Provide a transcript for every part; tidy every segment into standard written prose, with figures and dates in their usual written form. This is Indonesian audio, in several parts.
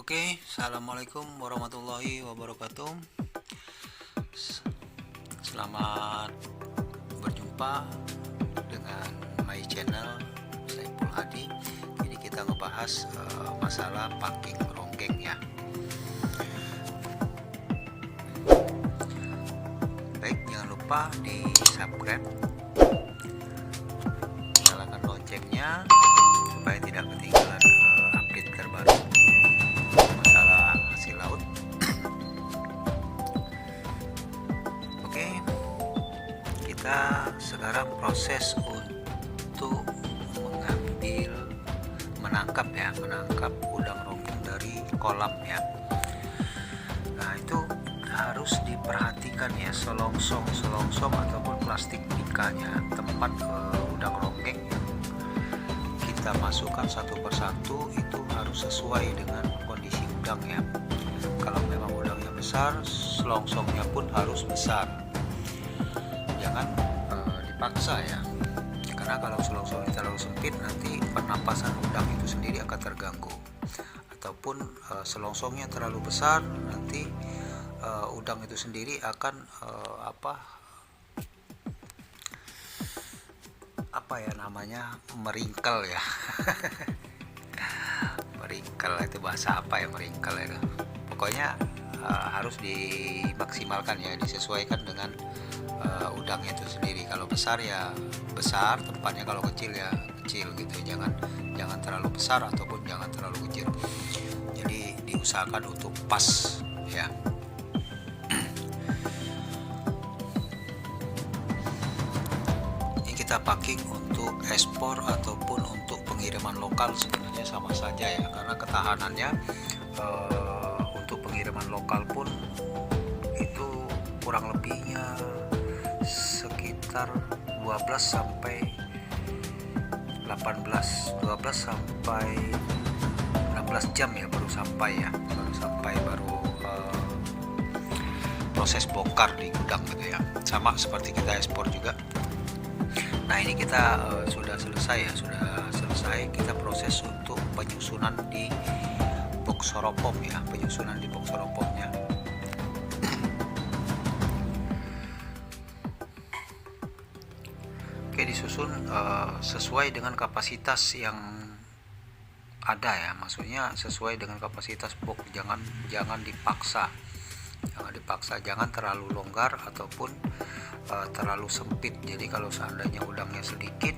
Oke, assalamualaikum warahmatullahi wabarakatuh. Selamat berjumpa dengan my channel Saiful Hadi. Jadi kita ngebahas masalah packing ronggeng ya. Baik, jangan lupa di subscribe, nyalakan loncengnya supaya tidak ketinggalan update terbaru masalah hasil laut. Oke, kita sekarang proses untuk menangkap udang ronggeng dari kolam ya. Nah, itu harus diperhatikan ya, selongsong ataupun plastik mikanya tempat udang ronggeng yang kita masukkan satu persatu itu harus sesuai dengan kondisi udang ya. Kalau memang udangnya besar, selongsongnya pun harus besar. Jangan dipaksa ya, karena kalau selongsongnya terlalu sempit nanti pernapasan udang itu sendiri akan terganggu. Ataupun selongsongnya terlalu besar, nanti udang itu sendiri akan meringkel ya. Meringkel itu bahasa apa ya, meringkel itu pokoknya harus dimaksimalkan ya, disesuaikan dengan udangnya itu sendiri. Kalau besar ya besar tempatnya, kalau kecil ya kecil gitu. Jangan terlalu besar ataupun jangan terlalu kecil, jadi diusahakan untuk pas ya. Ini kita packing untuk ekspor ataupun untuk pengiriman lokal sebenarnya sama saja ya, karena ketahanannya untuk pengiriman lokal pun itu kurang lebihnya sekitar 12 sampai 16 jam ya baru sampai proses bongkar di gudang gitu ya, sama seperti kita ekspor juga. Nah, ini kita sudah selesai kita proses untuk penyusunan di box styrofoam ya, styrofoamnya. Oke, disusun sesuai dengan kapasitas yang ada ya, maksudnya sesuai dengan kapasitas box, jangan dipaksa, jangan terlalu longgar ataupun terlalu sempit. Jadi kalau seandainya udangnya sedikit,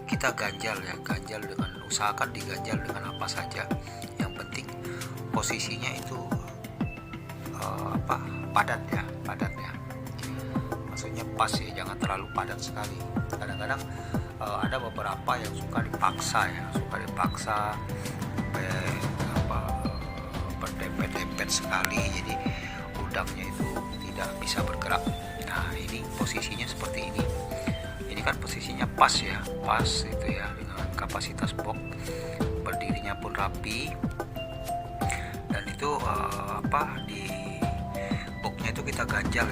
kita ganjal dengan, usahakan diganjal dengan apa saja, yang penting posisinya itu padatnya maksudnya pas ya, jangan terlalu padat sekali. Kadang-kadang ada beberapa yang suka dipaksa berdempet-dempet sekali, jadi udangnya itu tidak bisa bergerak. Nah, ini posisinya seperti ini. Ini kan posisinya pas itu ya, dengan kapasitas box, berdirinya pun rapi, dan itu di boxnya itu kita ganjal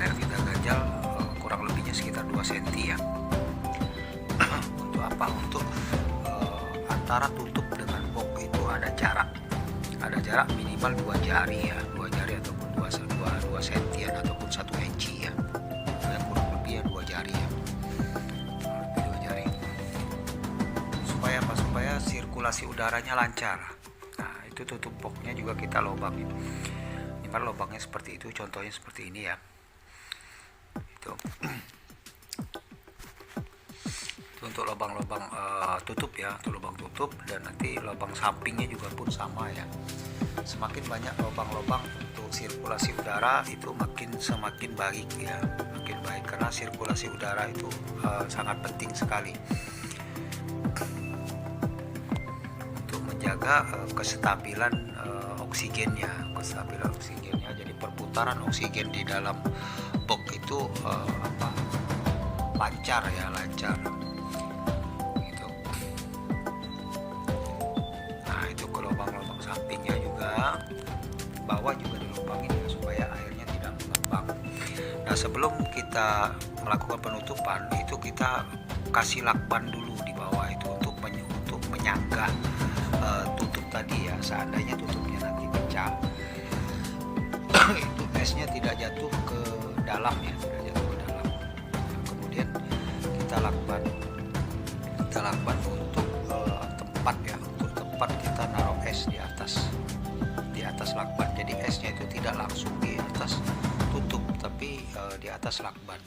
kurang lebihnya sekitar 2 cm ya. Untuk apa? Untuk antara tutup dengan box itu ada jarak minimal 2 jari ya, 2 jari ataupun 2 sentian ataupun 1 inci ya, dan kurang lebih ya 2 jari ya, 2 jari, supaya sirkulasi udaranya lancar. Nah, itu tutup boxnya juga kita lubangin. Ini kan lubangnya seperti itu, contohnya seperti ini ya. Itu untuk lubang-lubang tutup ya, untuk lubang tutup, dan nanti lubang sampingnya juga pun sama ya. Semakin banyak lubang-lubang untuk sirkulasi udara itu semakin baik ya, karena sirkulasi udara itu sangat penting sekali untuk menjaga kestabilan oksigennya. Jadi perputaran oksigen di dalam box itu lancar gitu. Nah, itu ke lubang-lubang sampingnya juga, bawah juga dilubangin ya, supaya airnya tidak mengembang. Nah, sebelum kita melakukan penutupan itu kita kasih lakban dulu di bawah itu untuk menyangga tutup tadi ya. Seandainya tutupnya esnya tidak jatuh ke dalam ya, tidak jatuh ke dalam. Kemudian kita lakban untuk tempat ya, untuk tempat kita naruh es di atas lakban. Jadi esnya itu tidak langsung di atas tutup, tapi di atas lakban.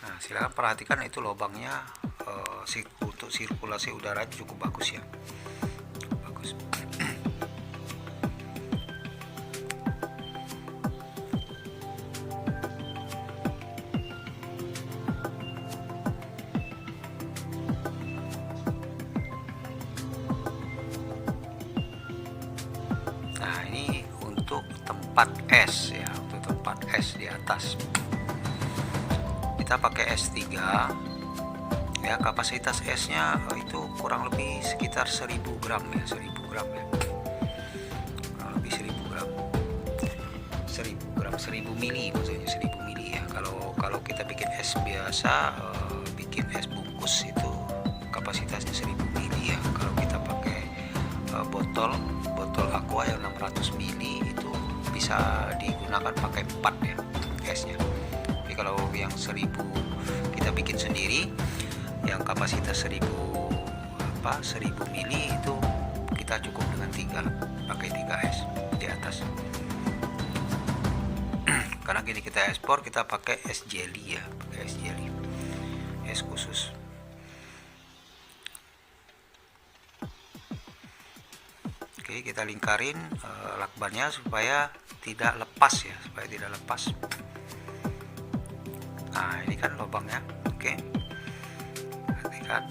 Nah, silakan perhatikan itu lubangnya, untuk sirkulasi udara cukup bagus ya, cukup bagus. Nah, ini untuk tempat es ya, untuk tempat es di atas. Kita pakai S3 ya, kapasitas esnya itu kurang lebih sekitar 1000 gram ya, 1000 gram ya, kurang lebih 1000 gram, 1000 mili, maksudnya 1000 mili ya. Kalau kita bikin es biasa, bikin es bungkus itu kapasitasnya 1000 mili ya. Kalau kita pakai botol aqua yang 600 mili itu bisa digunakan pakai 4 ya esnya. Tapi kalau yang 1000 kita bikin sendiri yang kapasitas 1000 mili itu kita cukup dengan 3, pakai 3 es di atas. Karena gini kita ekspor, kita pakai es jelly ya, pakai es jelly, es khusus. Oke, kita lingkarin lakbannya supaya tidak lepas ya, supaya tidak lepas. Nah, ini kan lubangnya. Oke, perhatikan.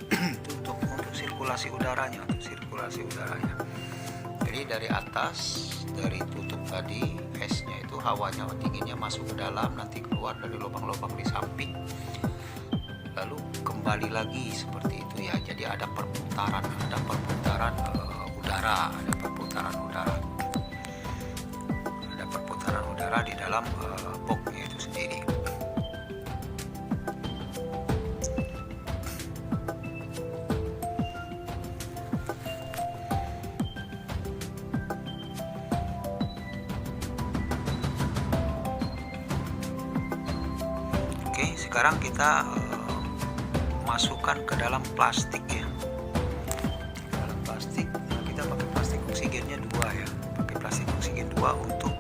Itu untuk sirkulasi udaranya, Jadi dari atas, dari tutup tadi esnya itu hawanya dinginnya masuk ke dalam, nanti keluar dari lubang-lubang di samping, lalu kembali lagi seperti itu ya. Jadi ada perputaran udara di dalam boxnya itu sendiri. Oke, sekarang kita masukkan ke dalam plastik ya. Dalam plastik, nah kita pakai plastik oksigennya 2 ya. Pakai plastik oksigen 2 untuk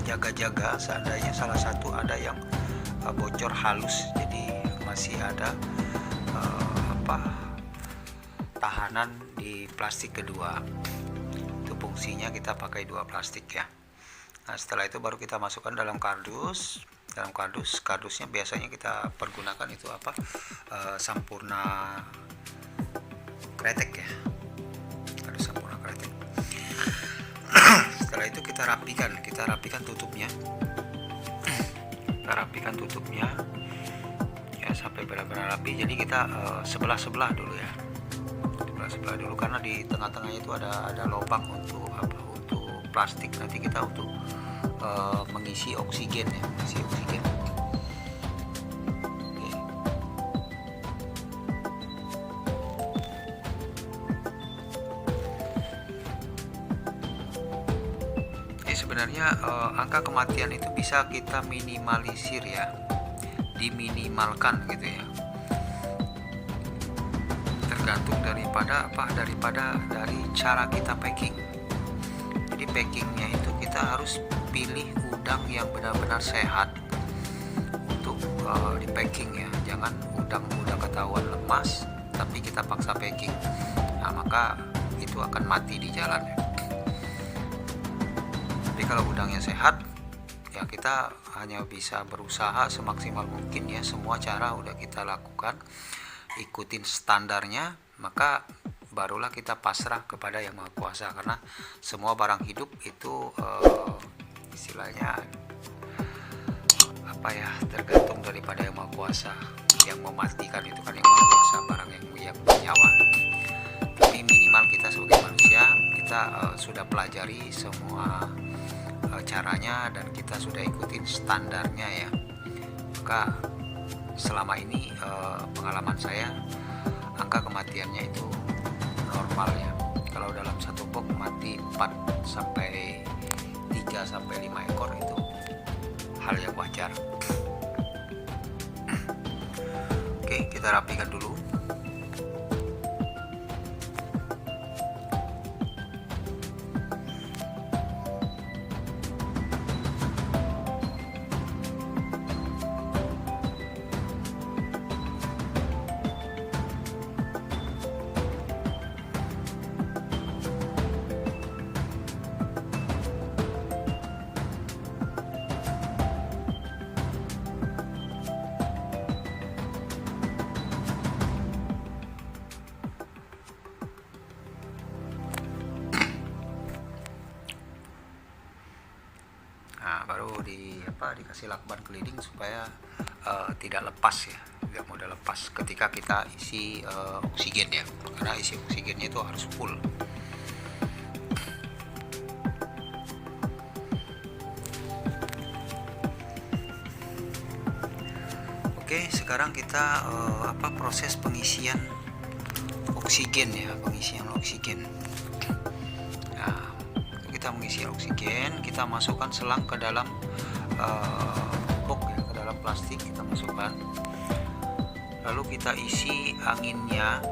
jaga-jaga seandainya salah satu ada yang bocor halus, jadi masih ada tahanan di plastik kedua. Itu fungsinya kita pakai 2 plastik ya. Nah, setelah itu baru kita masukkan dalam kardus. Kardusnya biasanya kita pergunakan itu Sampurna kretek ya, kardus Sampurna kretek. Setelah itu kita rapikan tutupnya, ya sampai benar-benar rapi. Jadi kita sebelah dulu ya, sebelah dulu, karena di tengah-tengahnya itu ada lubang untuk plastik. Nanti kita untuk mengisi oksigen ya, Sebenarnya angka kematian itu bisa kita minimalisir ya, diminimalkan gitu ya, tergantung dari cara kita packing. Jadi packingnya itu kita harus pilih udang yang benar-benar sehat untuk di packing ya. Jangan udang udah ketahuan lemas tapi kita paksa packing, nah maka itu akan mati di jalan ya. Tapi kalau udangnya sehat ya, kita hanya bisa berusaha semaksimal mungkin ya. Semua cara udah kita lakukan, ikutin standarnya, maka barulah kita pasrah kepada Yang Maha Kuasa. Karena semua barang hidup itu istilahnya tergantung daripada Yang Maha Kuasa. Yang mematikan itu kan Yang Maha Kuasa, barang yang bernyawa. Tapi minimal kita sebagai manusia, kita sudah pelajari semua caranya dan kita sudah ikutin standarnya ya. Maka selama ini pengalaman saya angka kematiannya itu normal ya. Kalau dalam satu box mati 4 sampai 3 sampai 5 ekor itu hal yang wajar. Oke, kita rapikan dulu. Nah, baru dikasih lakban keliling supaya tidak lepas ya, tidak mudah lepas ketika kita isi oksigen ya, karena isi oksigennya itu harus full. Oke, sekarang kita proses pengisian oksigen ya, pengisian oksigen. Nah, kita mengisi oksigen, kita masukkan selang ke dalam box ya, ke dalam plastik kita masukkan, lalu kita isi anginnya,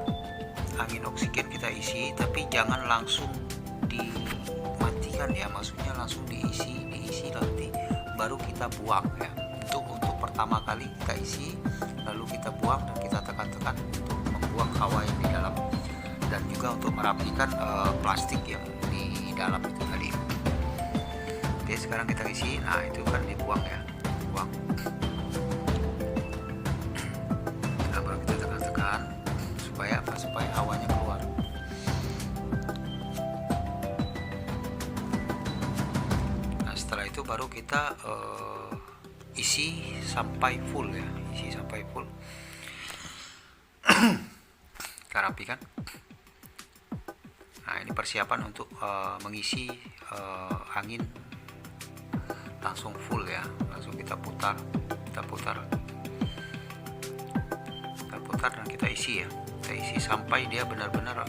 angin oksigen kita isi, tapi jangan langsung dimatikan ya, maksudnya langsung diisi nanti baru kita buang ya. Untuk pertama kali kita isi, lalu kita buang dan kita tekan-tekan untuk membuang hawa yang di dalam, dan juga untuk merapikan plastik yang di dalam itu tadi. Oke, sekarang kita isi. Nah, itu kan dibuang ya, buang. Nah, baru kita tekan-tekan supaya hawanya keluar. Nah, setelah itu baru kita isi sampai full ya, isi sampai full. Kita rapikan. Nah, ini persiapan untuk mengisi angin langsung full ya, langsung kita putar dan kita isi ya, kita isi sampai dia benar-benar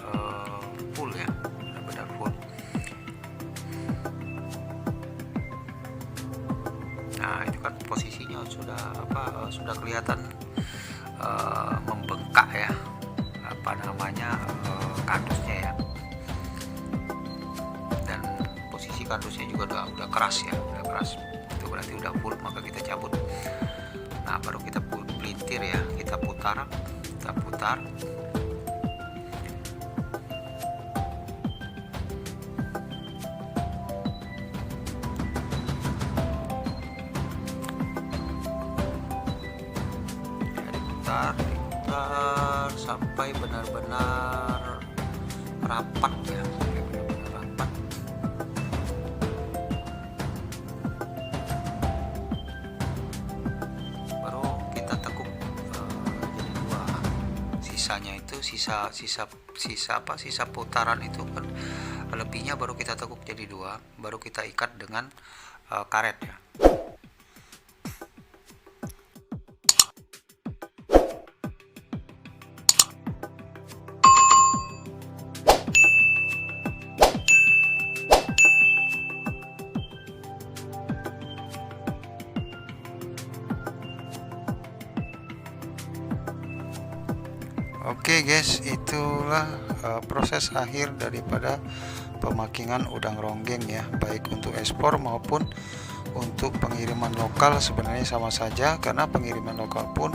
full ya, benar-benar full. Nah, itu kan posisinya sudah kelihatan membengkak ya, kardusnya ya, dan posisi kardusnya juga udah keras ya, udah keras. Itu berarti udah full, maka kita cabut. Nah, baru kita pelintir ya, kita putar. Diputar sampai benar-benar rapat ya, benar-benar rapat. Baru kita tekuk jadi dua. Sisanya itu sisa putaran itu kan, lebihnya baru kita tekuk jadi dua, baru kita ikat dengan karet ya. Oke guys, itulah proses akhir daripada pemakingan udang ronggeng ya, baik untuk ekspor maupun untuk pengiriman lokal. Sebenarnya sama saja, karena pengiriman lokal pun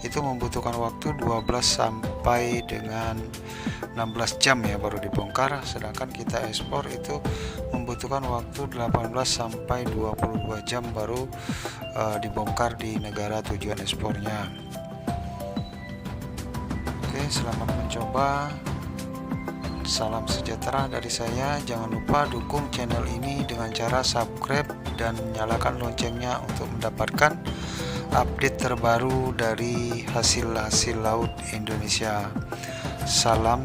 itu membutuhkan waktu 12 sampai dengan 16 jam ya baru dibongkar, sedangkan kita ekspor itu membutuhkan waktu 18 sampai 22 jam baru dibongkar di negara tujuan ekspornya. Oke, selamat mencoba. Salam sejahtera dari saya. Jangan lupa dukung channel ini dengan cara subscribe dan nyalakan loncengnya untuk mendapatkan update terbaru dari hasil-hasil laut Indonesia. Salam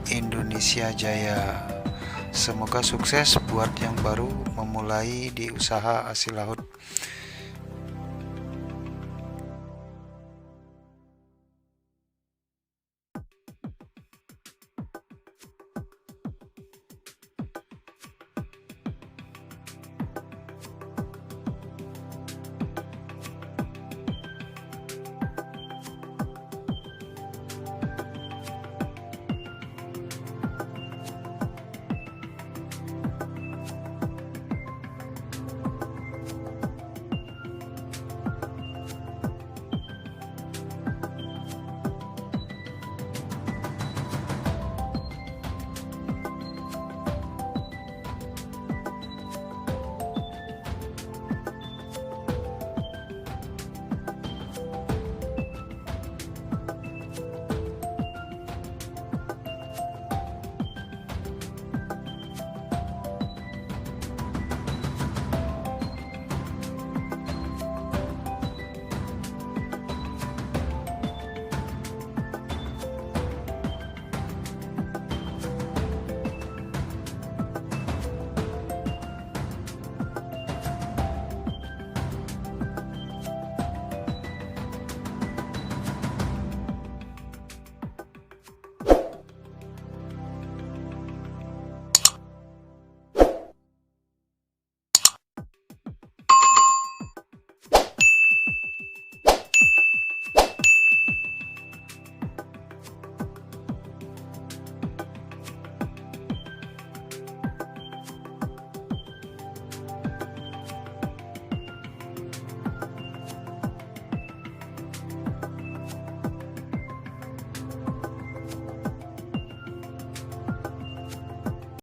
Indonesia Jaya. Semoga sukses buat yang baru memulai di usaha hasil laut.